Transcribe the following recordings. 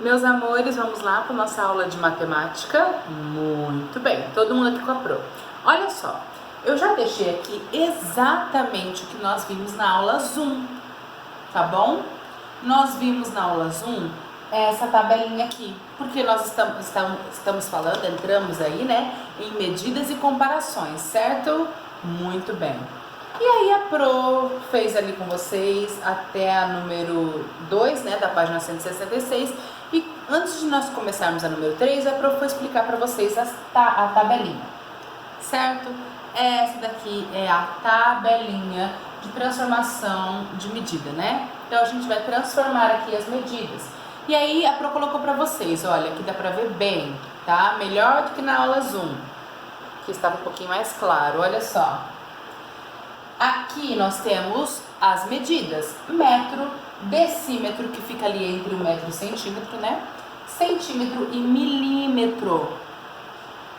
Meus amores, vamos lá para nossa aula de matemática? Muito bem, todo mundo aqui com a Pro. Olha só, eu já deixei aqui exatamente o que nós vimos na aula Zoom, tá bom? Nós vimos na aula Zoom essa tabelinha aqui, porque nós estamos falando, entramos aí, né, em medidas e comparações, certo? Muito bem. E aí a Pro fez ali com vocês até a número 2, né, da página 166. E antes de nós começarmos a número 3, a Pro foi explicar para vocês a tabelinha, certo? Essa daqui é a tabelinha de transformação de medida, né? Então a gente vai transformar aqui as medidas. E aí a Pro colocou para vocês, olha, aqui dá para ver bem, tá? Melhor do que na aula Zoom, que estava um pouquinho mais claro, olha só. Aqui nós temos as medidas, metro, decímetro, que fica ali entre o metro e o centímetro, né? Centímetro e milímetro.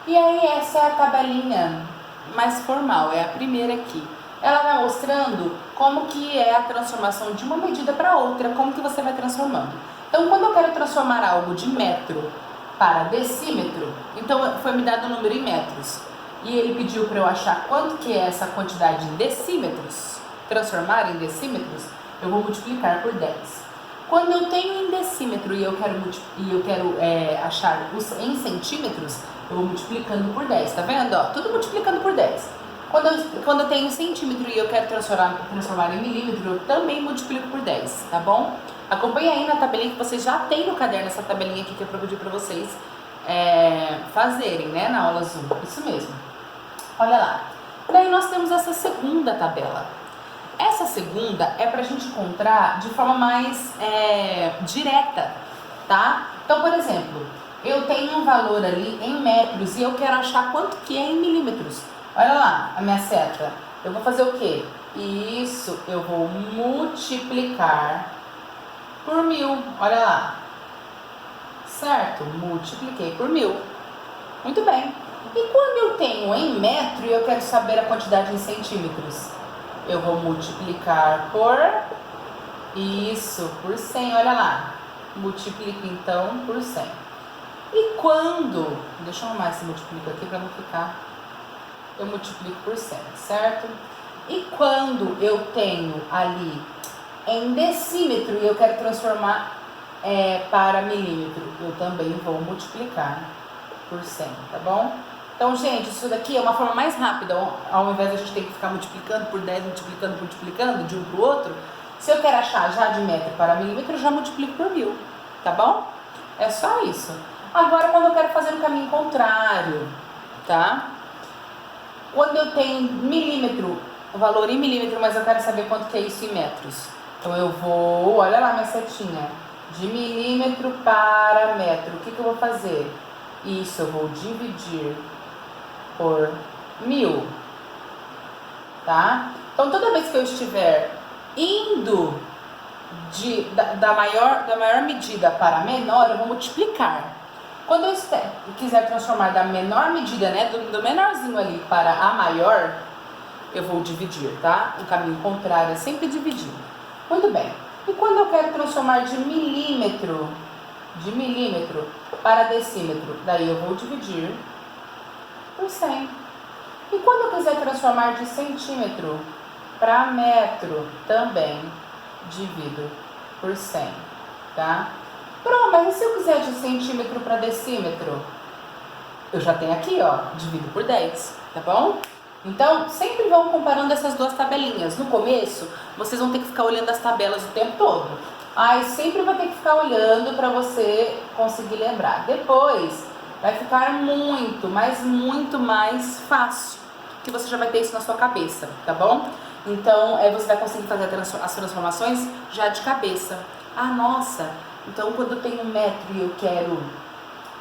E aí essa é a tabelinha mais formal, é a primeira aqui. Ela vai mostrando como que é a transformação de uma medida para outra, como que você vai transformando. Então, quando eu quero transformar algo de metro para decímetro, então foi me dado o número em metros. E ele pediu para eu achar quanto que é essa quantidade em decímetros, transformar em decímetros, eu vou multiplicar por 10. Quando eu tenho em decímetro e eu quero achar em centímetros, eu vou multiplicando por 10, tá vendo? Ó, tudo multiplicando por 10. Quando eu tenho centímetro e eu quero transformar em milímetro, eu também multiplico por 10, tá bom? Acompanhe aí na tabelinha que vocês já têm no caderno, essa tabelinha aqui que eu pedi para vocês fazerem, né, na aula Zoom, isso mesmo. Olha lá, daí nós temos essa segunda tabela. Essa segunda é para a gente encontrar de forma mais direta, tá? Então, por exemplo, eu tenho um valor ali em metros e eu quero achar quanto que é em milímetros. Olha lá, a minha seta. Eu vou fazer o quê? Isso, eu vou multiplicar por 1000. Olha lá. Certo? Multipliquei por 1000. Muito bem. E quando eu tenho em metro e eu quero saber a quantidade em centímetros? Eu vou multiplicar por... Isso, por 100, olha lá. Multiplico então por 100. E quando... Deixa eu arrumar esse multiplico aqui para não ficar... Eu multiplico por 100, certo? E quando eu tenho ali em decímetro e eu quero transformar para milímetro, eu também vou multiplicar por 100, tá bom? Então, gente, isso daqui é uma forma mais rápida, ao invés de a gente ter que ficar multiplicando por 10, multiplicando de um para o outro. Se eu quero achar já de metro para milímetro, eu já multiplico por 1000, tá bom? É só isso. Agora, quando eu quero fazer o caminho contrário, tá? Quando eu tenho milímetro, o valor em milímetro, mas eu quero saber quanto que é isso em metros. Então, eu vou, olha lá minha setinha, de milímetro para metro. O que eu vou fazer? Isso, eu vou dividir por 1000, tá? Então, toda vez que eu estiver indo da maior medida para a menor, eu vou multiplicar. Quando eu quiser transformar da menor medida, né, do menorzinho ali para a maior, eu vou dividir, tá? O caminho contrário é sempre dividir. Muito bem. E quando eu quero transformar de milímetro para decímetro, daí eu vou dividir por 100. E quando eu quiser transformar de centímetro para metro, também divido por 100, tá? Pronto, mas e se eu quiser de centímetro para decímetro? Eu já tenho aqui, ó, divido por 10, tá bom? Então, sempre vão comparando essas duas tabelinhas. No começo, vocês vão ter que ficar olhando as tabelas o tempo todo. Aí sempre vai ter que ficar olhando para você conseguir lembrar. Depois, vai ficar muito mais fácil, que você já vai ter isso na sua cabeça, tá bom? Então, você vai conseguir fazer as transformações já de cabeça. Ah, nossa, então quando eu tenho 1 metro e eu quero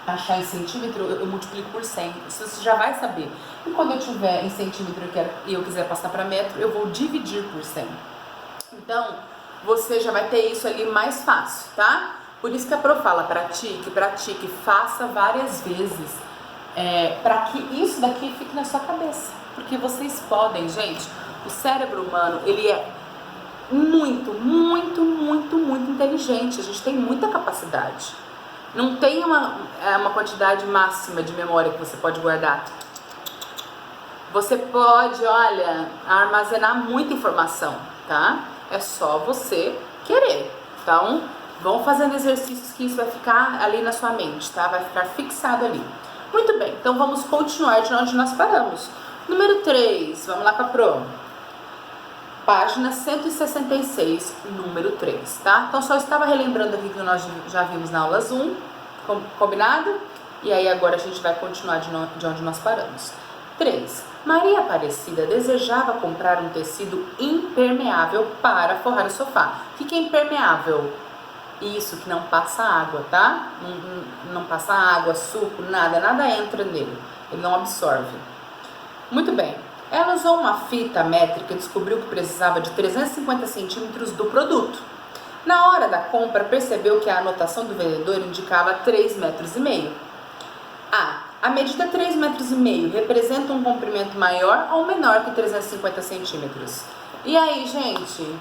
achar em centímetro, eu multiplico por 100. Isso você já vai saber. E quando eu tiver em centímetro e eu quiser passar para metro, eu vou dividir por 100. Então, você já vai ter isso ali mais fácil, tá? Por isso que a Pro fala, pratique, faça várias vezes, para que isso daqui fique na sua cabeça. Porque vocês podem, gente, o cérebro humano, ele é muito inteligente, a gente tem muita capacidade. Não tem uma quantidade máxima de memória que você pode guardar. Você pode, olha, armazenar muita informação, tá? É só você querer. Então, vão fazendo exercícios que isso vai ficar ali na sua mente, tá? Vai ficar fixado ali. Muito bem, então vamos continuar de onde nós paramos. Número 3, vamos lá com a Pro. Página 166, número 3, tá? Então, só estava relembrando aqui que nós já vimos na aula Zoom, combinado? E aí, agora a gente vai continuar de onde nós paramos. 3. Maria Aparecida desejava comprar um tecido impermeável para forrar o sofá. O que é impermeável? Isso, que não passa água, tá? Não passa água, suco, nada entra nele. Ele não absorve. Muito bem. Ela usou uma fita métrica e descobriu que precisava de 350 centímetros do produto. Na hora da compra, percebeu que a anotação do vendedor indicava 3,5 metros. A medida 3,5 metros representa um comprimento maior ou menor que 350 centímetros? E aí, gente?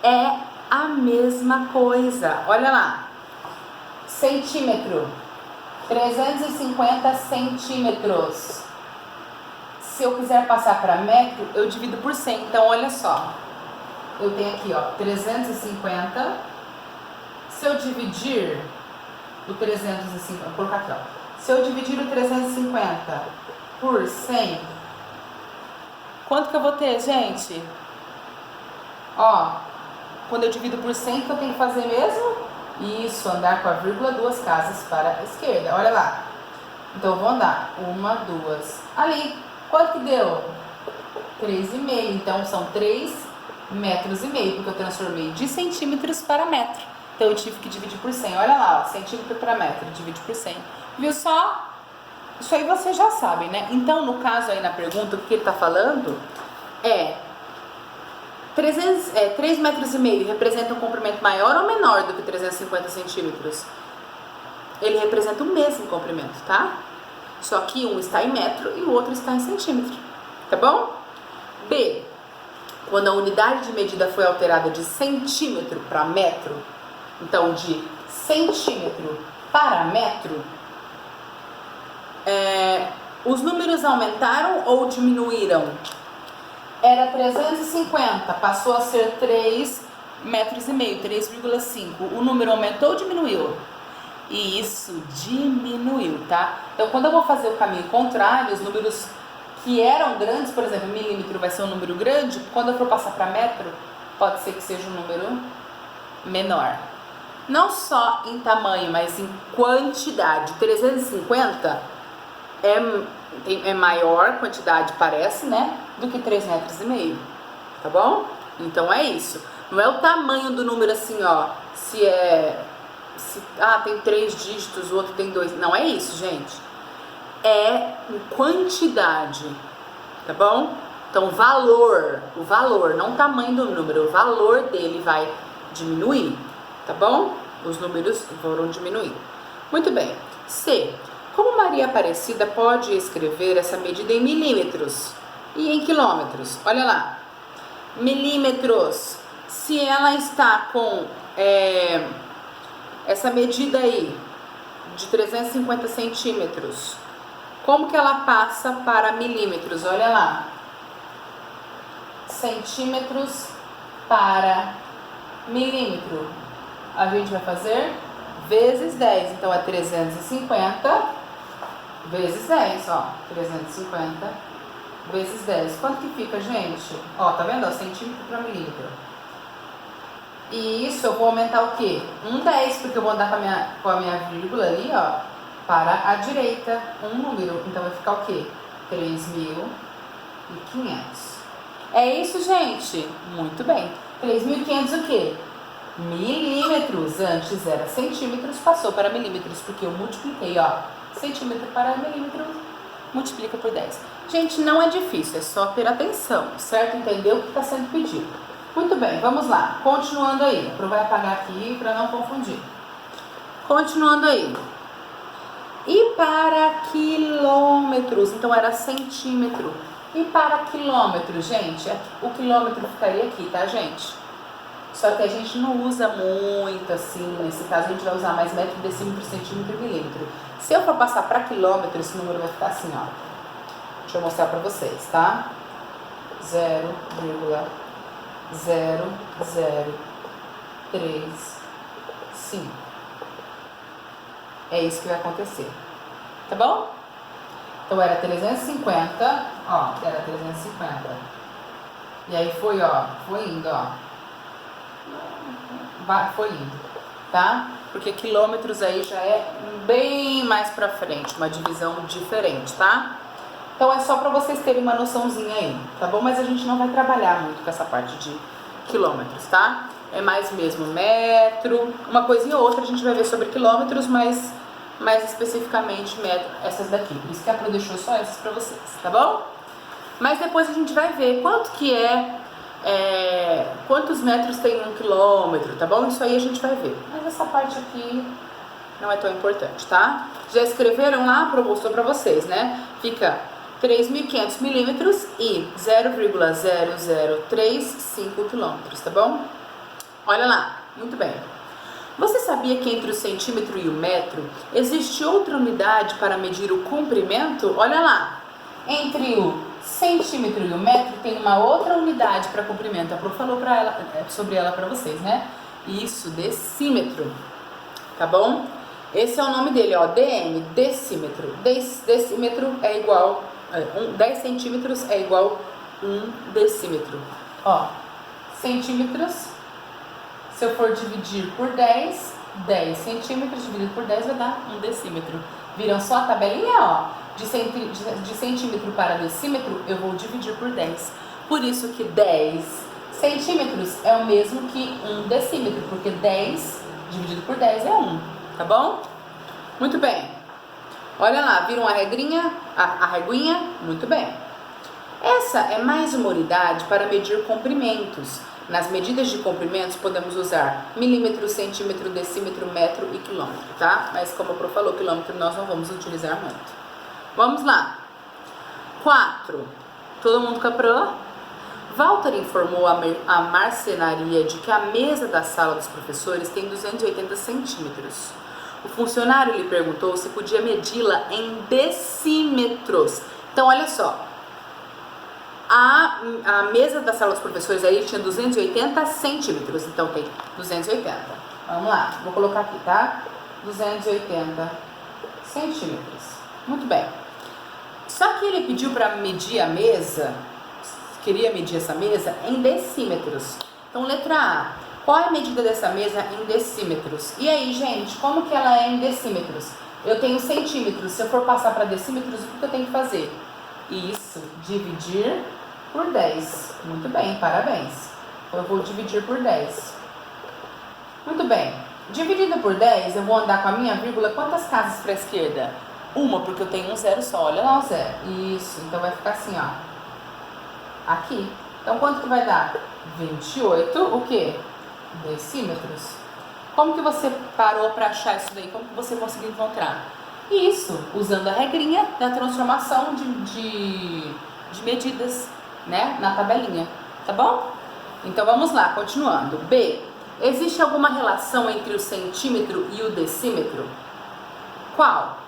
É a mesma coisa. Olha lá. Centímetro. 350 centímetros. Se eu quiser passar para metro, eu divido por 100. Então, olha só. Eu tenho aqui, ó, 350. Se eu dividir o 350, vou colocar aqui, ó. Se eu dividir o 350 por 100, quanto que eu vou ter, gente? Ó, quando eu divido por 100, o que eu tenho que fazer mesmo? Isso, andar com a vírgula 2 casas para a esquerda. Olha lá. Então, eu vou andar 1, 2. Ali, quanto que deu? 3,5. Então, são 3,5 metros, porque eu transformei de centímetros para metro. Então, eu tive que dividir por 100. Olha lá, ó, centímetro para metro, divide por 100. Viu só? Isso aí vocês já sabem, né? Então, no caso aí na pergunta, o que ele está falando é 3,5 metros representa um comprimento maior ou menor do que 350 centímetros? Ele representa o mesmo comprimento, tá? Só que um está em metro e o outro está em centímetro, tá bom? B. Quando a unidade de medida foi alterada de centímetro para metro, então de centímetro para metro, os números aumentaram ou diminuíram? Era 350, passou a ser 3,5 metros, 3,5. O número aumentou ou diminuiu? E isso diminuiu, tá? Então, quando eu vou fazer o caminho contrário, os números que eram grandes, por exemplo, milímetro vai ser um número grande, quando eu for passar para metro, pode ser que seja um número menor. Não só em tamanho, mas em quantidade. 350 é maior quantidade, parece, né? Do que 3,5 metros, tá bom? Então é isso. Não é o tamanho do número assim, ó. Tem 3 dígitos, o outro tem 2. Não é isso, gente. É em quantidade, tá bom? Então, o valor, não o tamanho do número, o valor dele vai diminuir, tá bom? Os números foram diminuindo. Muito bem. C. Como Maria Aparecida pode escrever essa medida em milímetros e em quilômetros? Olha lá. Milímetros. Se ela está com essa medida aí de 350 centímetros, como que ela passa para milímetros? Olha lá. Centímetros para milímetro. A gente vai fazer vezes 10. Então, é 350 vezes 10, ó. 350 vezes 10. Quanto que fica, gente? Ó, tá vendo? Ó, centímetro para milímetro. E isso eu vou aumentar o quê? 10, porque eu vou andar com a minha vírgula ali, ó, para a direita, um número. Então, vai ficar o quê? 3.500. É isso, gente? Muito bem. 3.500 o quê? Milímetros. Antes era centímetros, passou para milímetros, porque eu multipliquei, ó. Centímetro para milímetro, multiplica por 10. Gente, não é difícil, é só ter atenção, certo? Entender o que está sendo pedido. Muito bem, vamos lá. Continuando aí. A Pro vai apagar aqui para não confundir. Continuando aí. E para quilômetros, então era centímetro. E para quilômetro, gente, o quilômetro ficaria aqui, tá, gente? Só que a gente não usa muito assim, nesse caso a gente vai usar mais metro, decímetro, centímetro e milímetro. Se eu for passar para quilômetro, esse número vai ficar assim, ó. Deixa eu mostrar para vocês, tá? 0,0035. É isso que vai acontecer, tá bom? Então era 350, ó, era 350. E aí foi, ó, foi indo, ó. Foi indo, tá? Porque quilômetros aí já é bem mais pra frente, uma divisão diferente, tá? Então é só pra vocês terem uma noçãozinha aí, tá bom? Mas a gente não vai trabalhar muito com essa parte de quilômetros, tá? É mais mesmo metro, uma coisinha ou outra a gente vai ver sobre quilômetros, mas mais especificamente metro, essas daqui. Por isso que a Pro deixou só essas pra vocês, tá bom? Mas depois a gente vai ver quanto que quantos metros tem 1 quilômetro, tá bom? Isso aí a gente vai ver. Mas essa parte aqui não é tão importante, tá? Já escreveram lá? Mostrou pra vocês, né? Fica 3.500 milímetros e 0,0035 quilômetros, tá bom? Olha lá, muito bem. Você sabia que entre o centímetro e o metro existe outra unidade para medir o comprimento? Olha lá, entre o centímetro e o metro tem uma outra unidade para comprimento. A Pro falou sobre ela para vocês, né? Isso, decímetro, tá bom? Esse é o nome dele, ó, DM, decímetro. Decímetro é igual, 10 centímetros é igual 1 decímetro. Ó, centímetros, se eu for dividir por 10 centímetros dividido por 10 vai dar 1 decímetro. Viram só a tabelinha, ó? De centímetro para decímetro, eu vou dividir por 10. Por isso que 10 centímetros é o mesmo que 1 decímetro, porque 10 dividido por 10 é 1, tá bom? Muito bem. Olha lá, viram a regrinha? A reguinha? Muito bem. Essa é mais uma unidade para medir comprimentos. Nas medidas de comprimentos podemos usar milímetro, centímetro, decímetro, metro e quilômetro, tá? Mas como a Pro falou, quilômetro nós não vamos utilizar muito. Vamos lá. 4. Todo mundo com a Pro? Walter informou a marcenaria de que a mesa da sala dos professores tem 280 centímetros. O funcionário lhe perguntou se podia medi-la em decímetros. Então, olha só. A mesa da sala dos professores aí tinha 280 centímetros, então tem 280. Vamos lá, vou colocar aqui, tá? 280 centímetros. Muito bem. Só que ele pediu para medir a mesa, queria medir essa mesa em decímetros. Então, letra A. Qual é a medida dessa mesa em decímetros? E aí, gente, como que ela é em decímetros? Eu tenho centímetros. Se eu for passar para decímetros, o que eu tenho que fazer? Isso, dividir por 10. Muito bem, parabéns. Então, eu vou dividir por 10. Muito bem. Dividido por 10, eu vou andar com a minha vírgula quantas casas para a esquerda? Uma, porque eu tenho um zero só. Olha lá o zero. Isso, então vai ficar assim, ó. Aqui. Então, quanto que vai dar? 28, o quê? Decímetros. Como que você parou para achar isso daí? Como que você conseguiu encontrar? Isso, usando a regrinha da transformação de medidas, né, na tabelinha, tá bom? Então vamos lá, continuando. B. Existe alguma relação entre o centímetro e o decímetro? Qual?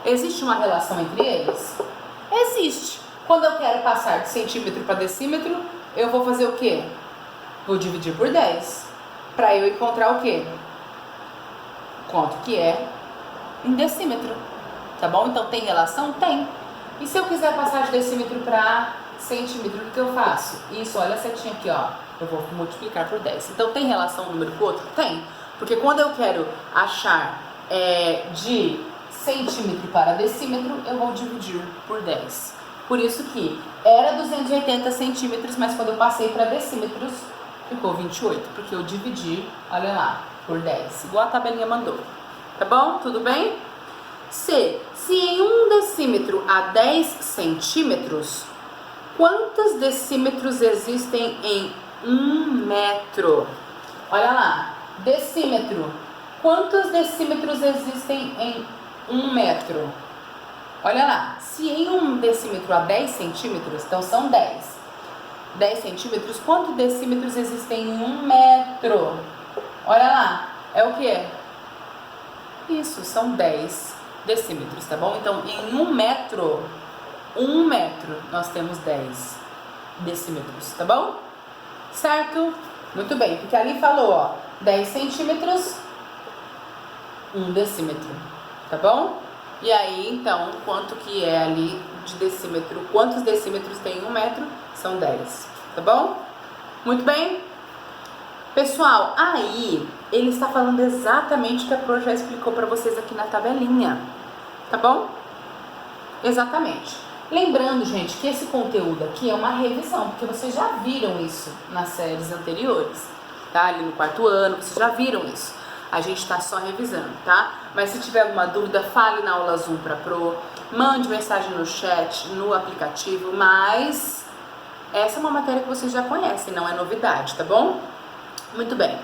Existe uma relação entre eles? Existe. Quando eu quero passar de centímetro para decímetro, eu vou fazer o quê? Vou dividir por 10. Para eu encontrar o quê? Quanto que é em decímetro, tá bom? Então tem relação? Tem. E se eu quiser passar de decímetro para centímetro, o que eu faço? Isso, olha a setinha aqui, ó. Eu vou multiplicar por 10. Então tem relação um número com o outro? Tem. Porque quando eu quero achar de centímetro para decímetro, eu vou dividir por 10. Por isso que era 280 centímetros, mas quando eu passei para decímetros, ficou 28, porque eu dividi, olha lá, por 10, igual a tabelinha mandou. Tá bom? Tudo bem? C. Se em 1 decímetro há 10 centímetros, quantos decímetros existem em 1 metro? Olha lá, decímetro. Quantos decímetros existem em 1 metro? Olha lá, se em 1 decímetro há 10 centímetros, então são 10. 10 centímetros, quantos decímetros existem em 1 metro? Olha lá, é o que? Isso, são 10 decímetros, tá bom? Então, em 1 metro, nós temos 10 decímetros, tá bom? Certo? Muito bem, porque ali falou, ó, 10 centímetros, 1 decímetro, tá bom? E aí, então, quanto que é ali de decímetro? Quantos decímetros tem em 1 metro? São 10, tá bom? Muito bem? Pessoal, aí ele está falando exatamente o que a Pro já explicou para vocês aqui na tabelinha, tá bom? Exatamente. Lembrando, gente, que esse conteúdo aqui é uma revisão, porque vocês já viram isso nas séries anteriores, tá? Ali no 4º ano, vocês já viram isso. A gente está só revisando, tá? Mas se tiver alguma dúvida, fale na aula Zoom para Pro, mande mensagem no chat, no aplicativo, mas essa é uma matéria que vocês já conhecem, não é novidade, tá bom? Muito bem.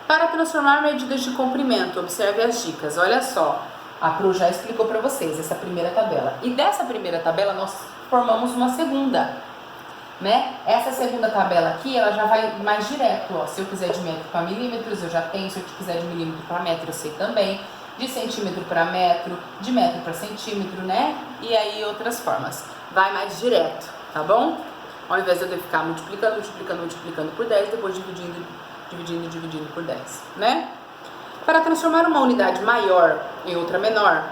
Para transformar medidas de comprimento, observe as dicas. Olha só, a Pro já explicou para vocês essa primeira tabela. E dessa primeira tabela nós formamos uma segunda, né? Essa segunda tabela aqui, ela já vai mais direto, ó. Se eu quiser de metro para milímetros, eu já tenho. Se eu quiser de milímetro para metro, eu sei também. De centímetro para metro, de metro para centímetro, né? E aí outras formas. Vai mais direto, tá bom? Ao invés de eu ficar multiplicando por 10, depois dividindo por 10, né? Para transformar uma unidade maior em outra menor,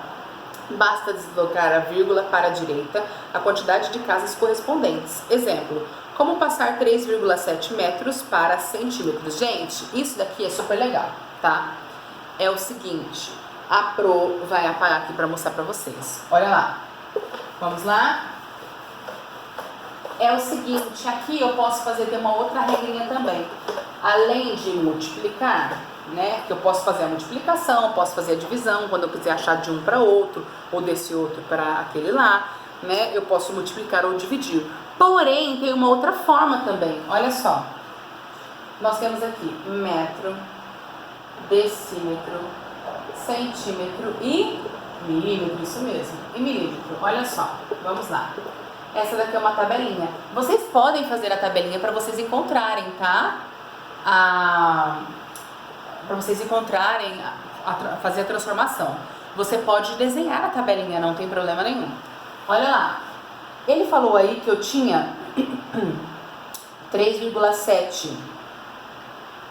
basta deslocar a vírgula para a direita a quantidade de casas correspondentes. Exemplo, como passar 3,7 metros para centímetros. Gente, isso daqui é super legal, tá? É o seguinte, a Pro vai apagar aqui para mostrar para vocês. Olha lá, vamos lá? É o seguinte, aqui eu posso ter uma outra regrinha também. Além de multiplicar, né, que eu posso fazer a multiplicação, posso fazer a divisão, quando eu quiser achar de um para outro, ou desse outro para aquele lá, né, eu posso multiplicar ou dividir. Porém, tem uma outra forma também, olha só. Nós temos aqui metro, decímetro, centímetro e milímetro, isso mesmo, e milímetro, olha só, vamos lá. Essa daqui é uma tabelinha. Vocês podem fazer a tabelinha para vocês encontrarem, tá? Para vocês encontrarem, fazer a transformação. Você pode desenhar a tabelinha, não tem problema nenhum. Olha lá, ele falou aí que eu tinha 3,7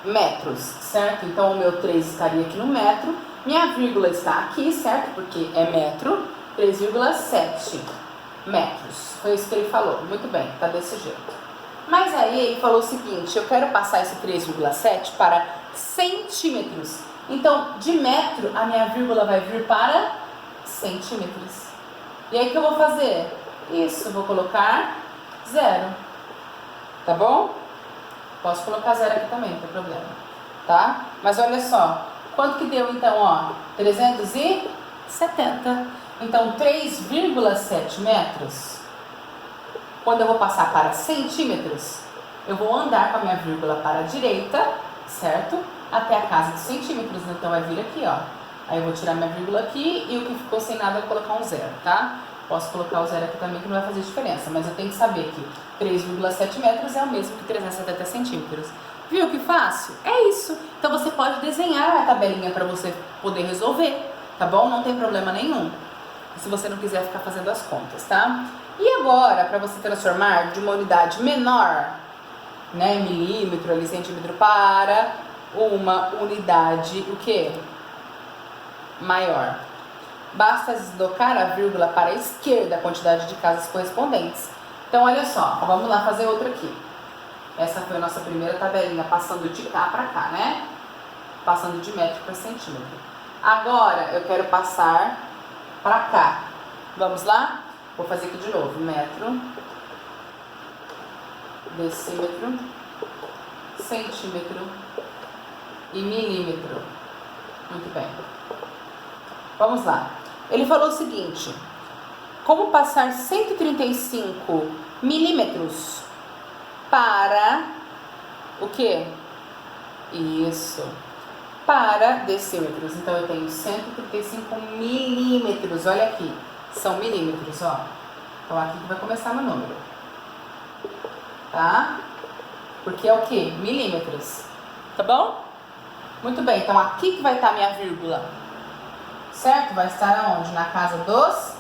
metros, certo? Então o meu 3 estaria aqui no metro, minha vírgula está aqui, certo? Porque é metro, 3,7 metros. Foi isso que ele falou. Muito bem, tá desse jeito. Mas aí ele falou o seguinte, eu quero passar esse 3,7 para centímetros. Então, de metro, a minha vírgula vai vir para centímetros. E aí o que eu vou fazer? Isso, eu vou colocar 0. Tá bom? Posso colocar 0 aqui também, não tem problema. Tá? Mas olha só, quanto que deu então, ó? 370. Então, 3,7 metros. Quando eu vou passar para centímetros, eu vou andar com a minha vírgula para a direita, certo? Até a casa de centímetros, então vai vir aqui, ó. Aí eu vou tirar minha vírgula aqui e o que ficou sem nada eu vou colocar um 0, tá? Posso colocar o 0 aqui também que não vai fazer diferença, mas eu tenho que saber que 3,7 metros é o mesmo que 370 centímetros. Viu que fácil? É isso. Então você pode desenhar a tabelinha para você poder resolver, tá bom? Não tem problema nenhum. Se você não quiser ficar fazendo as contas, tá? E agora, para você transformar de uma unidade menor, né, milímetro, ali, centímetro, para uma unidade, o quê? Maior. Basta deslocar a vírgula para a esquerda a quantidade de casas correspondentes. Então, olha só, vamos lá fazer outra aqui. Essa foi a nossa primeira tabelinha, passando de cá para cá, né? Passando de metro para centímetro. Agora, eu quero passar para cá. Vamos lá? Vou fazer aqui de novo. Metro, decímetro, centímetro e milímetro. Muito bem. Vamos lá. Ele falou o seguinte: como passar 135 milímetros para o quê? Isso. Para decímetros. Então eu tenho 135 milímetros. Olha aqui. São milímetros, ó. Então aqui que vai começar meu número. Tá? porque é o que? Milímetros, tá bom? Muito bem, então aqui que vai estar a minha vírgula, certo? Vai estar aonde? Na casa dos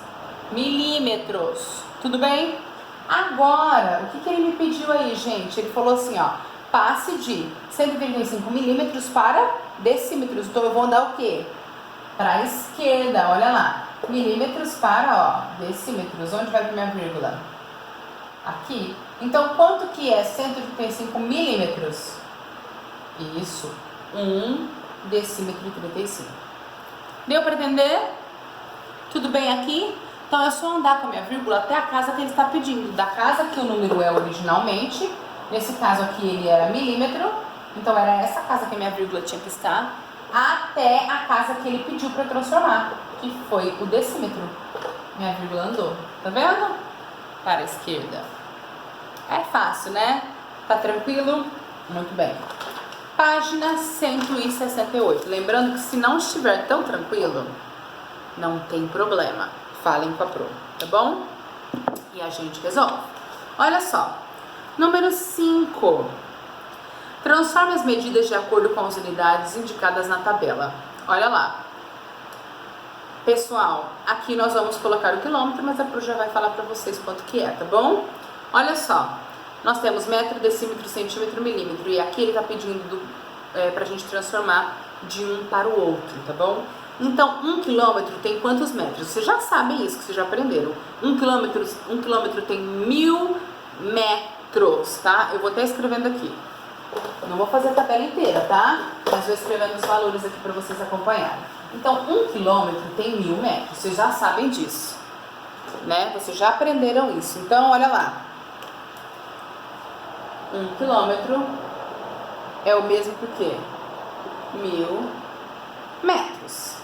milímetros, tudo bem? Agora, o que ele me pediu aí, gente? Ele falou assim, ó, passe de 135 milímetros para decímetros. Então eu vou andar o quê? Para a esquerda, olha lá. Milímetros para, ó, decímetros. Onde vai para minha vírgula? Aqui. Então, quanto que é 135 milímetros? Isso, 1 decímetro e 35. Deu para entender? Tudo bem aqui? Então, é só andar com a minha vírgula até a casa que ele está pedindo. Da casa que o número é originalmente. Nesse caso aqui, ele era milímetro. Então, era essa casa que a minha vírgula tinha que estar. Até a casa que ele pediu para transformar, que foi o decímetro. Minha vírgula andou. Tá vendo? Para a esquerda. É fácil, né? Tá tranquilo? Muito bem. Página 168. Lembrando que se não estiver tão tranquilo, não tem problema. Falem com a Pro, tá bom? E a gente resolve. Olha só. Número 5. Transforme as medidas de acordo com as unidades indicadas na tabela. Olha lá. Pessoal, aqui nós vamos colocar o quilômetro, mas a Pro já vai falar para vocês quanto que é, tá bom? Olha só. Nós temos metro, decímetro, centímetro, milímetro. E aqui ele está pedindo para a gente transformar de um para o outro, tá bom? Então, 1 quilômetro tem quantos metros? Vocês já sabem isso, que vocês já aprenderam. 1 quilômetro tem 1000 metros, tá? Eu vou até escrevendo aqui. Não vou fazer a tabela inteira, tá? Mas vou escrevendo os valores aqui para vocês acompanharem. Então, 1 quilômetro tem 1000 metros. Vocês já sabem disso, né? Vocês já aprenderam isso. Então, olha lá. 1 quilômetro é o mesmo que o quê? 1000 metros.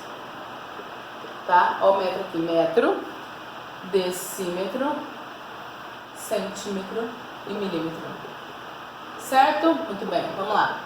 Tá? Olha o metro aqui. Metro, decímetro, centímetro e milímetro. Certo? Muito bem, vamos lá.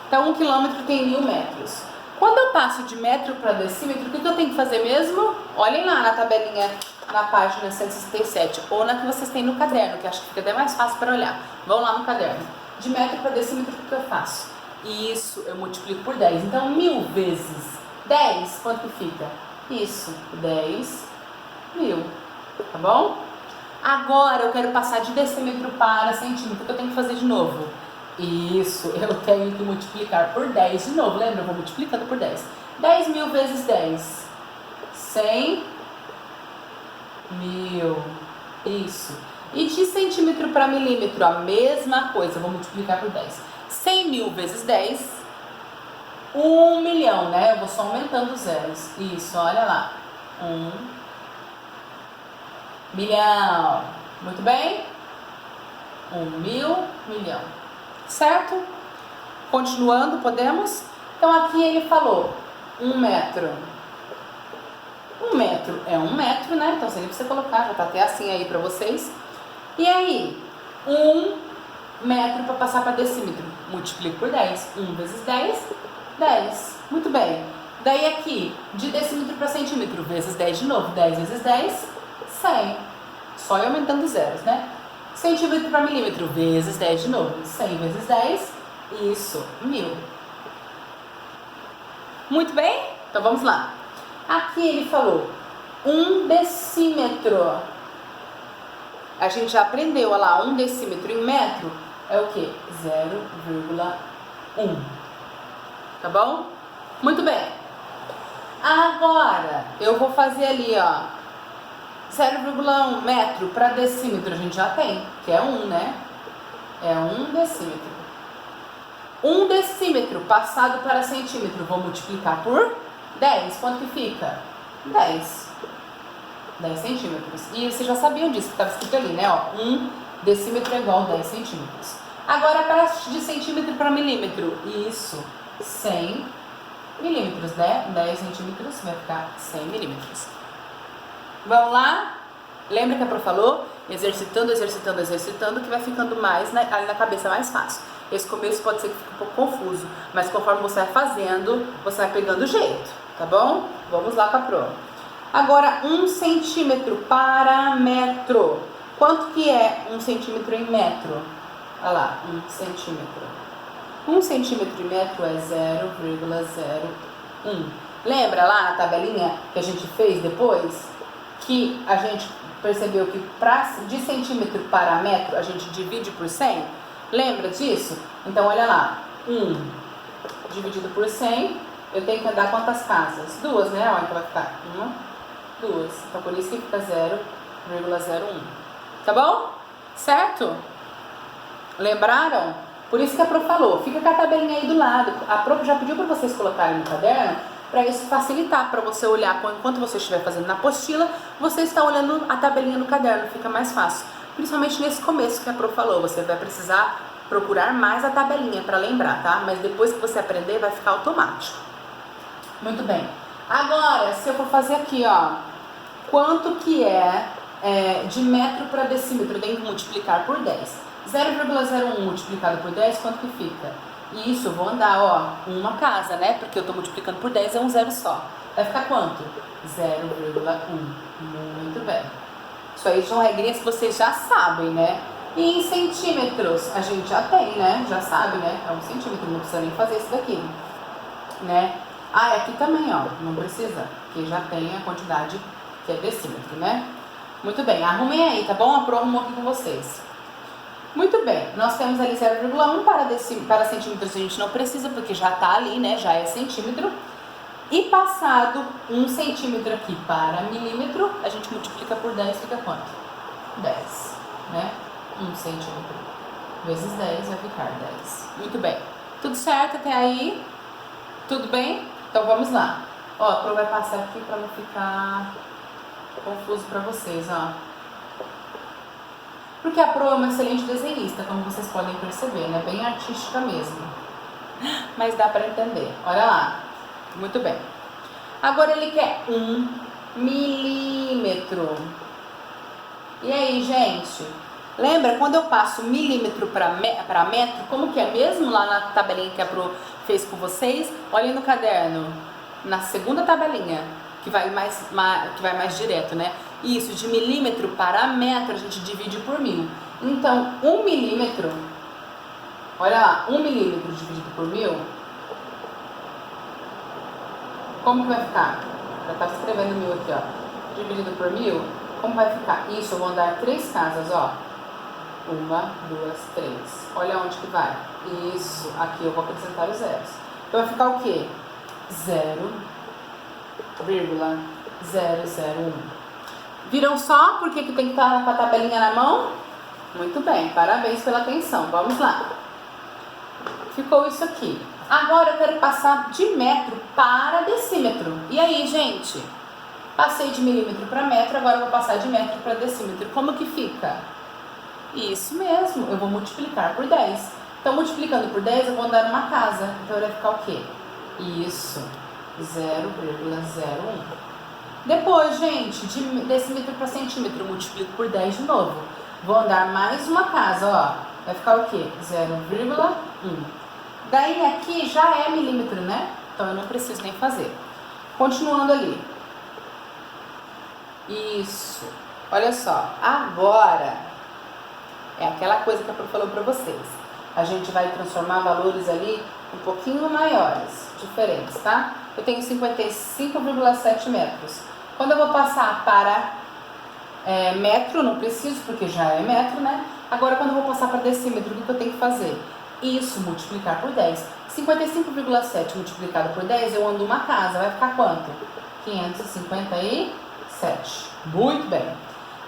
Então, 1 quilômetro tem 1000 metros. Quando eu passo de metro para decímetro, o que eu tenho que fazer mesmo? Olhem lá na tabelinha, na página 167, ou na que vocês têm no caderno, que acho que fica até mais fácil para olhar. Vão lá no caderno. De metro para decímetro, o que eu faço? Isso, eu multiplico por 10. Então, 1000 vezes 10, quanto que fica? Isso, 10 mil, tá bom? Agora eu quero passar de decímetro para centímetro. O que eu tenho que fazer de novo? Isso, eu tenho que multiplicar por 10 de novo. Lembra? Eu vou multiplicando por 10. 10 mil vezes 10. 100 mil. Isso. E de centímetro para milímetro, a mesma coisa. Eu vou multiplicar por 10. 100 mil vezes 10. 1 milhão, né? Eu vou só aumentando os zeros. Isso, olha lá. 1 milhão. Muito bem? 1.000 milhão. Certo? Continuando, podemos? Então aqui ele falou 1 metro. 1 metro é 1 metro, né? Então seria pra você colocar, já tá até assim aí pra vocês. E aí, 1 metro para passar para decímetro. Multiplico por 10. 1 vezes 10, 10. Muito bem. Daí aqui, de decímetro para centímetro, vezes 10 de novo. 10 vezes 10, 100. Só ir aumentando os zeros, né? Centímetro para milímetro, vezes 10 de novo. 100 vezes 10, isso, 1000. Muito bem? Então vamos lá. Aqui ele falou 1 decímetro. A gente já aprendeu, olha lá, 1 decímetro em metro é o quê? 0,1. Tá bom? Muito bem. Agora, eu vou fazer ali, ó, 0,1 metro para decímetro, a gente já tem, que é 1, né? É 1 decímetro. 1 decímetro passado para centímetro, vou multiplicar por 10. Quanto que fica? 10. 10 centímetros. E vocês já sabiam disso, que estava escrito ali, né? Ó, 1 decímetro é igual a 10 centímetros. Agora, de centímetro para milímetro. Isso, 100 milímetros, né? 10 centímetros vai ficar 100 milímetros. Vamos lá? Lembra que a Pro falou? Exercitando, exercitando, exercitando, que vai ficando mais ali na cabeça mais fácil. Esse começo pode ser que fique um pouco confuso, mas conforme você vai fazendo, você vai pegando o jeito, tá bom? Vamos lá com a Pro. Agora, 1 centímetro para metro. Quanto que é 1 centímetro em metro? Olha lá, 1 centímetro. 1 centímetro e metro é 0,01. Lembra lá na tabelinha que a gente fez depois? Que a gente percebeu que de centímetro para metro a gente divide por 100? Lembra disso? Então olha lá, 1 dividido por 100, eu tenho que andar quantas casas? 2, né? Olha que vai ficar 1, 2. Então por isso que fica 0,01. Tá bom? Certo? Lembraram? Por isso que a Pro falou, fica com a tabelinha aí do lado. A Pro já pediu para vocês colocarem no caderno, para isso facilitar, para você olhar enquanto você estiver fazendo na apostila, você está olhando a tabelinha no caderno, fica mais fácil. Principalmente nesse começo que a Pro falou, você vai precisar procurar mais a tabelinha para lembrar, tá? Mas depois que você aprender, vai ficar automático. Muito bem. Agora, se eu for fazer aqui, ó, quanto que é de metro para decímetro? Eu tenho que multiplicar por 10. 0,01 multiplicado por 10, quanto que fica? Isso, eu vou andar, ó, uma casa, né? Porque eu tô multiplicando por 10, é um zero só. Vai ficar quanto? 0,1. Muito bem. Isso aí são regrinhas que vocês já sabem, né? E em centímetros, a gente já tem, né? Já sabe, né? É 1 centímetro, não precisa nem fazer isso daqui, né? Ah, e aqui também, ó, não precisa, porque já tem a quantidade que é decímetro, né? Muito bem, arrumem aí, tá bom? A Pro arrumou aqui com vocês. Muito bem, nós temos ali 0,1 para centímetros, a gente não precisa, porque já tá ali, né? Já é centímetro. E passado 1 centímetro aqui para milímetro, a gente multiplica por 10, fica quanto? 10, né? 1 centímetro vezes 10 vai ficar 10. Muito bem. Tudo certo até aí? Tudo bem? Então vamos lá. Ó, a Pro vai passar aqui para não ficar confuso para vocês, ó. Porque a Pro é uma excelente desenhista, como vocês podem perceber, né? Bem artística mesmo. Mas dá para entender. Olha lá. Muito bem. Agora ele quer 1 milímetro. E aí, gente? Lembra quando eu passo milímetro para metro? Como que é mesmo lá na tabelinha que a Pro fez com vocês? Olhem no caderno. Na segunda tabelinha, que vai mais direto, né? Isso, de milímetro para metro, a gente divide por 1000. Então, 1 milímetro, olha lá, 1 milímetro dividido por 1000, como que vai ficar? Já tá escrevendo 1000 aqui, ó. Dividido por 1000, como vai ficar? Isso, eu vou andar 3 casas, ó. 1, 2, 3. Olha onde que vai. Isso, aqui eu vou acrescentar os zeros. Então vai ficar o quê? 0,001. Viram só por que tem que estar com a tabelinha na mão? Muito bem, parabéns pela atenção. Vamos lá. Ficou isso aqui. Agora eu quero passar de metro para decímetro. E aí, gente? Passei de milímetro para metro, agora eu vou passar de metro para decímetro. Como que fica? Isso mesmo, eu vou multiplicar por 10. Então, multiplicando por 10, eu vou andar numa casa. Então, vai ficar o quê? Isso, 0,01. Depois, gente, de decímetro para centímetro, eu multiplico por 10 de novo. Vou andar mais uma casa, ó. Vai ficar o quê? 0,1. Daí aqui já é milímetro, né? Então eu não preciso nem fazer. Continuando ali. Isso. Olha só. Agora é aquela coisa que a Pro falou para vocês. A gente vai transformar valores ali um pouquinho maiores, diferentes, tá? Eu tenho 55,7 metros. Quando eu vou passar para metro, não preciso, porque já é metro, né? Agora, quando eu vou passar para decímetro, o que eu tenho que fazer? Isso, multiplicar por 10. 55,7 multiplicado por 10, eu ando uma casa. Vai ficar quanto? 557. Muito bem.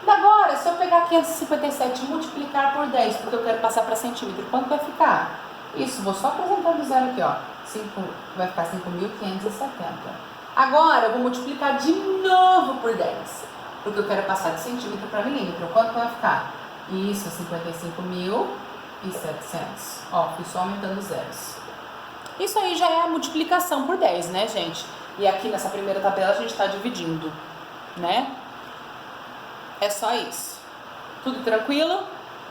Agora, se eu pegar 557 e multiplicar por 10, porque eu quero passar para centímetro, quanto vai ficar? Isso, vou só apresentar do zero aqui, ó. Vai ficar 5.570. Agora, eu vou multiplicar de novo por 10, porque eu quero passar de centímetro para milímetro. Quanto vai ficar? Isso, 55.700. Ó, fui só aumentando os zeros. Isso aí já é a multiplicação por 10, né, gente? E aqui nessa primeira tabela a gente está dividindo, né? É só isso. Tudo tranquilo?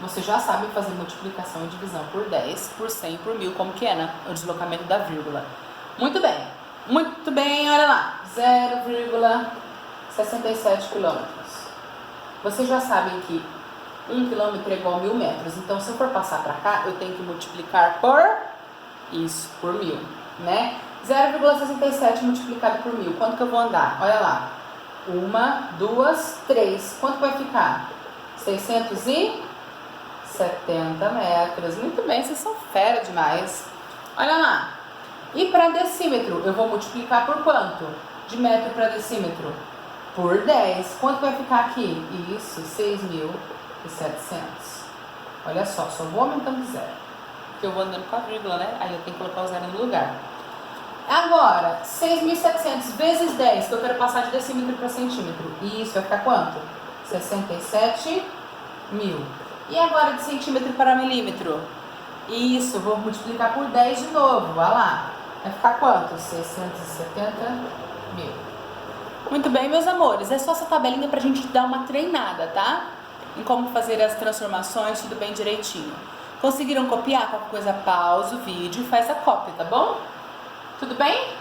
Você já sabe fazer multiplicação e divisão por 10, por 100, por 1000, como que é, né? O deslocamento da vírgula. Muito bem. Muito bem, olha lá. 0,67 quilômetros. Vocês já sabem que 1 quilômetro é igual a 1000 metros. Então, se eu for passar para cá, eu tenho que multiplicar por isso, por 1000, né? 0,67 multiplicado por 1000. Quanto que eu vou andar? Olha lá. 1, 2, 3. Quanto vai ficar? 670 metros. Muito bem, vocês são fera demais. Olha lá. E para decímetro, eu vou multiplicar por quanto? De metro para decímetro? Por 10. Quanto vai ficar aqui? Isso, 6.700. Olha só vou aumentando zero. Porque eu vou andando com a vírgula, né? Aí eu tenho que colocar o zero no lugar. Agora, 6.700 vezes 10, que eu quero passar de decímetro para centímetro. E isso vai ficar quanto? 67.000. E agora de centímetro para milímetro? Isso, vou multiplicar por 10 de novo. Olha lá. Vai ficar quanto? 670.000. Muito bem, meus amores. É só essa tabelinha pra gente dar uma treinada, tá? Em como fazer as transformações, tudo bem direitinho. Conseguiram copiar? Qualquer coisa, pausa o vídeo e faz a cópia, tá bom? Tudo bem?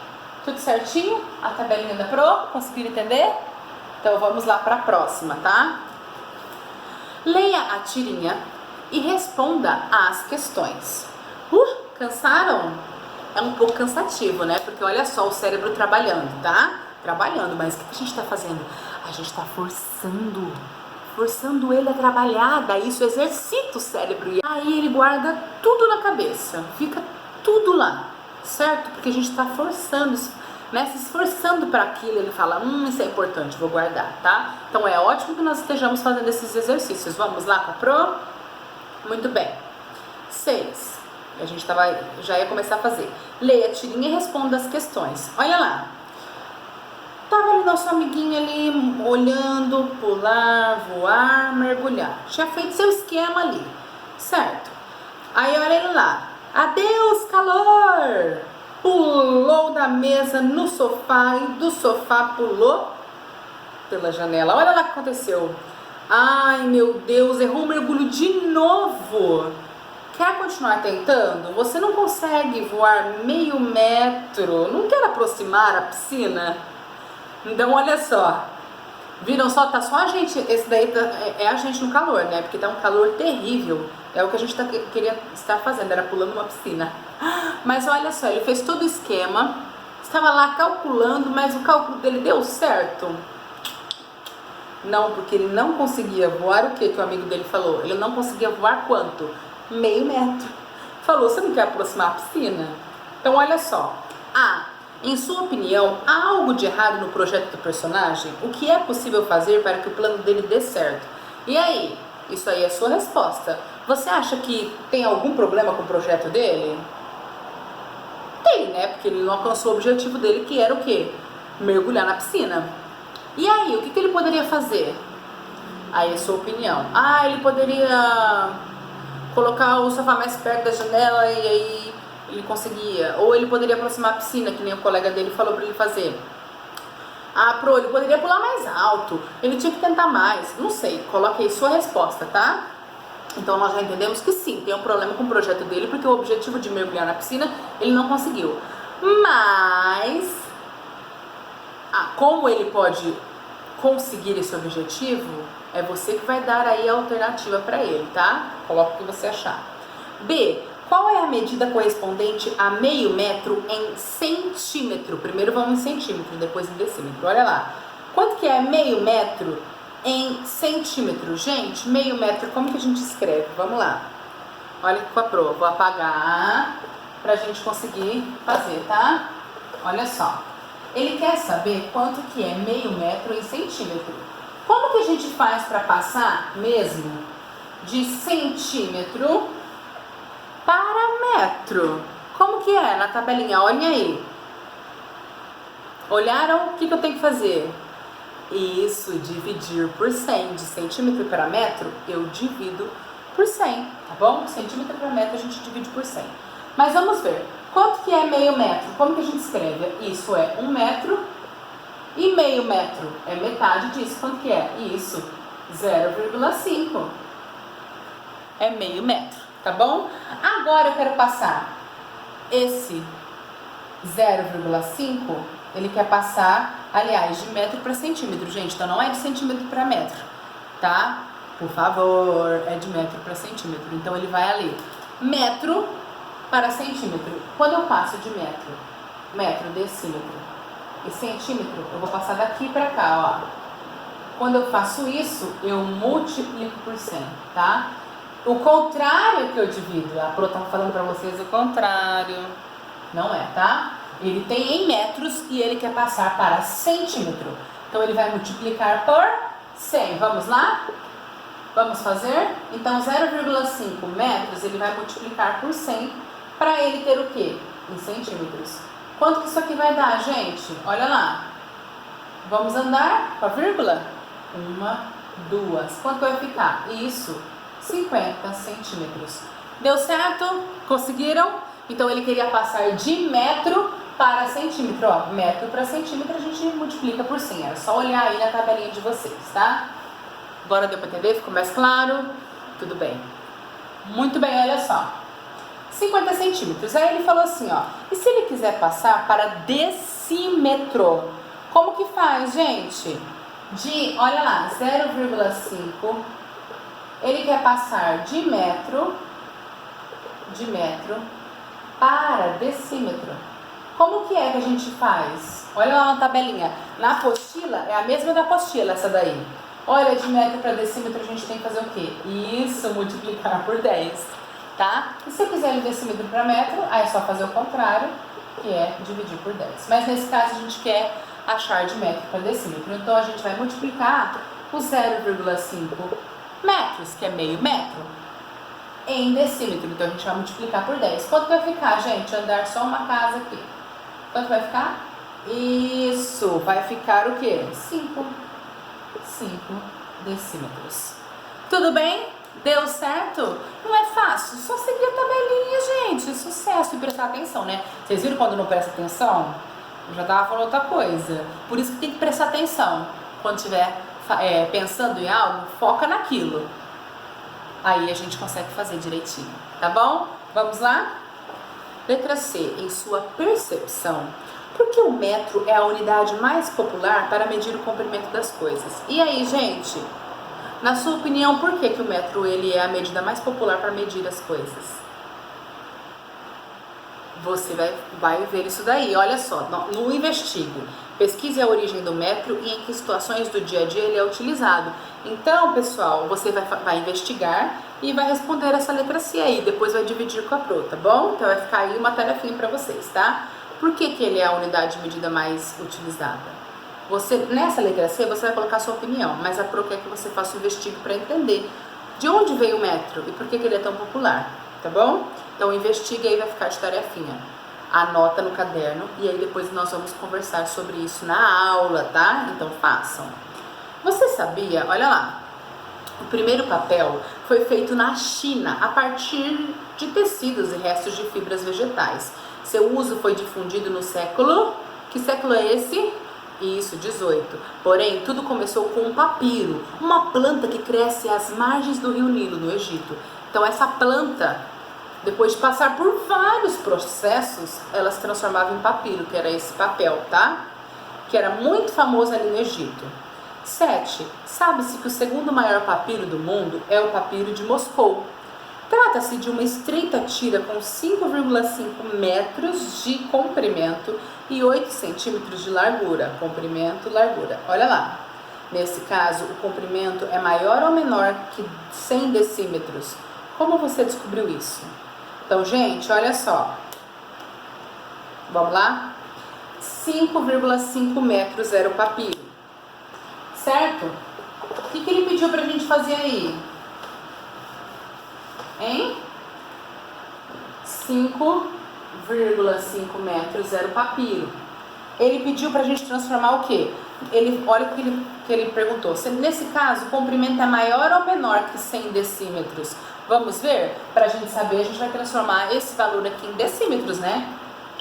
Tudo certinho? A tabelinha da Pro? Conseguiram entender? Então vamos lá para a próxima, tá? Leia a tirinha e responda às questões. Cansaram? É um pouco cansativo, né? Porque olha só o cérebro trabalhando, tá? Trabalhando, mas o que a gente está fazendo? A gente está forçando ele a trabalhar, daí isso exercita o cérebro. E aí ele guarda tudo na cabeça, fica tudo lá. Certo? Porque a gente está forçando, né? Se esforçando para aquilo, ele fala, isso é importante, vou guardar, tá? Então é ótimo que nós estejamos fazendo esses exercícios. Vamos lá com a Pro? Muito bem. 6. A gente já ia começar a fazer. Leia a tirinha e responda as questões. Olha lá. Tava ali nosso amiguinho ali, olhando, pular, voar, mergulhar. Tinha feito seu esquema ali, certo? Aí olha ele lá. Adeus, calor! Pulou da mesa no sofá e do sofá pulou pela janela. Olha lá o que aconteceu. Ai, meu Deus, errou o mergulho de novo. Quer continuar tentando? Você não consegue voar meio metro. Não quer aproximar a piscina? Então, olha só. Viram só? Tá só a gente. Esse daí é a gente no calor, né? Porque tá um calor terrível. É o que a gente queria estar fazendo, era pulando uma piscina. Mas olha só, ele fez todo o esquema, estava lá calculando, mas o cálculo dele deu certo? Não, porque ele não conseguia voar o que o amigo dele falou? Ele não conseguia voar quanto? Meio metro. Falou, você não quer aproximar a piscina? Então olha só. Em sua opinião, há algo de errado no projeto do personagem? O que é possível fazer para que o plano dele dê certo? E aí? Isso aí é a sua resposta. Você acha que tem algum problema com o projeto dele? Tem, né? Porque ele não alcançou o objetivo dele, que era o quê? Mergulhar na piscina. E aí, o que ele poderia fazer? Aí é a sua opinião. Ele poderia colocar o sofá mais perto da janela e aí ele conseguia. Ou ele poderia aproximar a piscina, que nem o colega dele falou pra ele fazer. Pro, ele poderia pular mais alto, ele tinha que tentar mais, não sei, coloque aí sua resposta, tá? Então nós já entendemos que sim, tem um problema com o projeto dele, porque o objetivo de mergulhar na piscina, ele não conseguiu. Mas, como ele pode conseguir esse objetivo, é você que vai dar aí a alternativa para ele, tá? Coloca o que você achar. B. Qual é a medida correspondente a meio metro em centímetro? Primeiro vamos em centímetro, depois em decímetro. Olha lá. Quanto que é meio metro em centímetro? Gente, meio metro, como que a gente escreve? Vamos lá. Olha aqui com a Pro. Vou apagar pra gente conseguir fazer, tá? Olha só. Ele quer saber quanto que é meio metro em centímetro. Como que a gente faz para passar mesmo de centímetro para metro? Como que é na tabelinha? Olhem aí. Olharam? O que eu tenho que fazer? Isso, dividir por 100. De centímetro para metro, eu divido por 100, tá bom? Centímetro para metro a gente divide por 100. Mas vamos ver. Quanto que é meio metro? Como que a gente escreve? Isso é 1 metro. E meio metro é metade disso. Quanto que é? Isso, 0,5. É meio metro, tá bom? Agora eu quero passar esse 0,5, ele quer passar, aliás, de metro para centímetro, gente. Então não é de centímetro para metro, tá? Por favor, é de metro para centímetro. Então ele vai ali, metro para centímetro. Quando eu passo de metro, decímetro e centímetro, eu vou passar daqui para cá, ó. Quando eu faço isso, eu multiplico por 100, tá? O contrário que eu divido, a Pro tá falando para vocês o contrário. Não é, tá? Ele tem em metros e ele quer passar para centímetro. Então ele vai multiplicar por 100. Vamos lá? Vamos fazer? Então 0,5 metros ele vai multiplicar por 100 para ele ter o quê? Em centímetros. Quanto que isso aqui vai dar, gente? Olha lá. Vamos andar com a vírgula? 1, 2. Quanto vai ficar? Isso, 50 centímetros. Deu certo? Conseguiram? Então ele queria passar de metro para centímetro. Ó, metro para centímetro a gente multiplica por 100. É só olhar aí na tabelinha de vocês, tá? Agora deu para entender? Ficou mais claro? Tudo bem. Muito bem, olha só. 50 centímetros. Aí ele falou assim, ó. E se ele quiser passar para decímetro? Como que faz, gente? Olha lá, 0,5. Ele quer passar de metro para decímetro. Como que é que a gente faz? Olha lá na tabelinha. Na apostila, é a mesma da apostila essa daí. Olha, de metro para decímetro a gente tem que fazer o quê? Isso, multiplicar por 10, tá? E se eu quiser de decímetro para metro, aí é só fazer o contrário, que é dividir por 10. Mas nesse caso a gente quer achar de metro para decímetro. Então a gente vai multiplicar o 0,5 metros, que é meio metro, em decímetro. Então a gente vai multiplicar por 10. Quanto vai ficar, gente? Andar só uma casa aqui. Quanto vai ficar? Isso, vai ficar o quê? 5 decímetros. Tudo bem? Deu certo? Não é fácil, só seguir a tabelinha, gente. Sucesso. E prestar atenção, né? Vocês viram quando não presta atenção? Eu já tava falando outra coisa. Por isso que tem que prestar atenção. Quando estiver pensando em algo, foca naquilo. Aí a gente consegue fazer direitinho, tá bom? Vamos lá? Letra C. Em sua percepção, por que o metro é a unidade mais popular para medir o comprimento das coisas? E aí, gente? Na sua opinião, por que o metro ele é a medida mais popular para medir as coisas? Você vai ver isso daí, olha só, no Investigue. Pesquise a origem do metro e em que situações do dia a dia ele é utilizado. Então, pessoal, você vai investigar e vai responder essa letra C aí, depois vai dividir com a Pro, tá bom? Então vai ficar aí uma tarefinha para vocês, tá? Por que ele é a unidade de medida mais utilizada? Nessa letra C, você vai colocar a sua opinião, mas a Pro quer que você faça o Investigue para entender de onde veio o metro e por que ele é tão popular, tá bom? Então investiga e aí vai ficar de tarefinha. Anota no caderno e aí depois nós vamos conversar sobre isso na aula, tá? Então façam. Você sabia, olha lá, o primeiro papel foi feito na China a partir de tecidos e restos de fibras vegetais. Seu uso foi difundido no século... Que século é esse? Isso, 18. Porém, tudo começou com um papiro, uma planta que cresce às margens do rio Nilo, no Egito. Então essa planta, depois de passar por vários processos, ela se transformava em papiro, que era esse papel, tá? Que era muito famoso ali no Egito. 7. Sabe-se que o segundo maior papiro do mundo é o papiro de Moscou. Trata-se de uma estreita tira com 5,5 metros de comprimento e 8 centímetros de largura. Comprimento, largura. Olha lá. Nesse caso, o comprimento é maior ou menor que 100 decímetros. Como você descobriu isso? Então, gente, olha só. Vamos lá? 5,5 metros era o papiro. Certo? O que ele pediu pra gente fazer aí? Hein? 5,5 metros era o papiro. Ele pediu pra gente transformar o quê? Olha o que ele perguntou. Se nesse caso, o comprimento é maior ou menor que 100 decímetros? Vamos ver? Pra gente saber, a gente vai transformar esse valor aqui em decímetros, né?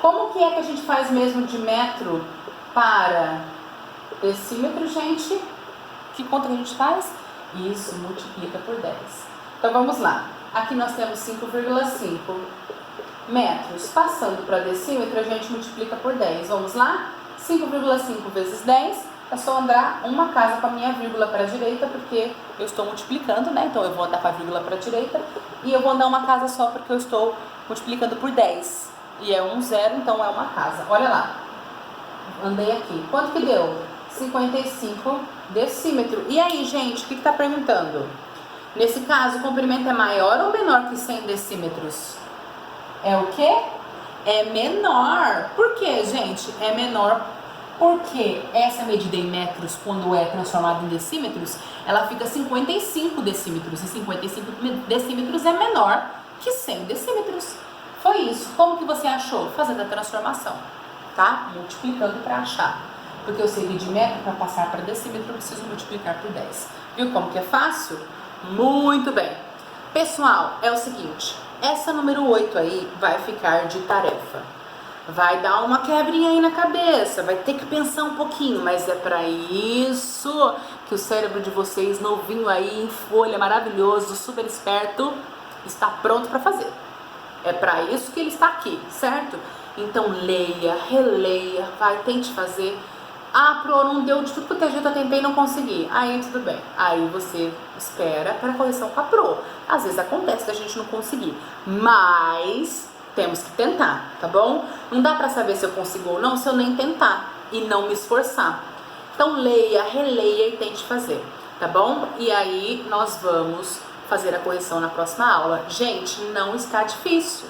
Como que é que a gente faz mesmo de metro para decímetro, gente? Que conta que a gente faz? Isso, multiplica por 10. Então vamos lá. Aqui nós temos 5,5 metros. Passando para decímetro, a gente multiplica por 10. Vamos lá? 5,5 vezes 10 é só andar uma casa com a minha vírgula para a direita, porque eu estou multiplicando, né? Então eu vou andar com a vírgula para a direita e eu vou andar uma casa só porque eu estou multiplicando por 10. E é 1, 0, então é uma casa. Olha lá. Andei aqui. Quanto que deu? 55 decímetros. E aí, gente, o que está perguntando? Nesse caso, o comprimento é maior ou menor que 100 decímetros? É o quê? É menor. Por quê, gente? É menor porque essa medida em metros, quando é transformada em decímetros, ela fica 55 decímetros. E 55 decímetros é menor que 100 decímetros. Foi isso. Como que você achou? Fazendo a transformação, tá? Multiplicando para achar. Porque eu sei que de metro para passar para decímetro eu preciso multiplicar por 10. Viu como que é fácil? Muito bem. Pessoal, é o seguinte. Essa número 8 aí vai ficar de tarefa. Vai dar uma quebrinha aí na cabeça, vai ter que pensar um pouquinho, mas é para isso que o cérebro de vocês, novinho aí, em folha, maravilhoso, super esperto, está pronto para fazer. É para isso que ele está aqui, certo? Então leia, releia, vai, tente fazer. Ah, Pro, não deu de tudo que eu tentei e não consegui. Aí tudo bem. Aí você espera para a correção com a Pro. Às vezes acontece da gente não conseguir, mas temos que tentar, tá bom? Não dá para saber se eu consigo ou não se eu nem tentar e não me esforçar. Então leia, releia e tente fazer, tá bom? E aí nós vamos fazer a correção na próxima aula. Gente, não está difícil,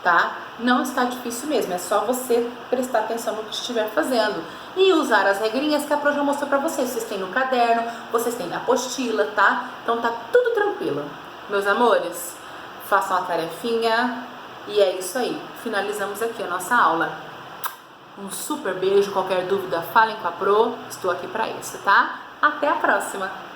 tá? Não está difícil mesmo, é só você prestar atenção no que estiver fazendo e usar as regrinhas que a Pro já mostrou pra vocês. Vocês têm no caderno, vocês têm na apostila, tá? Então tá tudo tranquilo. Meus amores, façam a tarefinha e é isso aí. Finalizamos aqui a nossa aula. Um super beijo, qualquer dúvida falem com a Pro, estou aqui pra isso, tá? Até a próxima!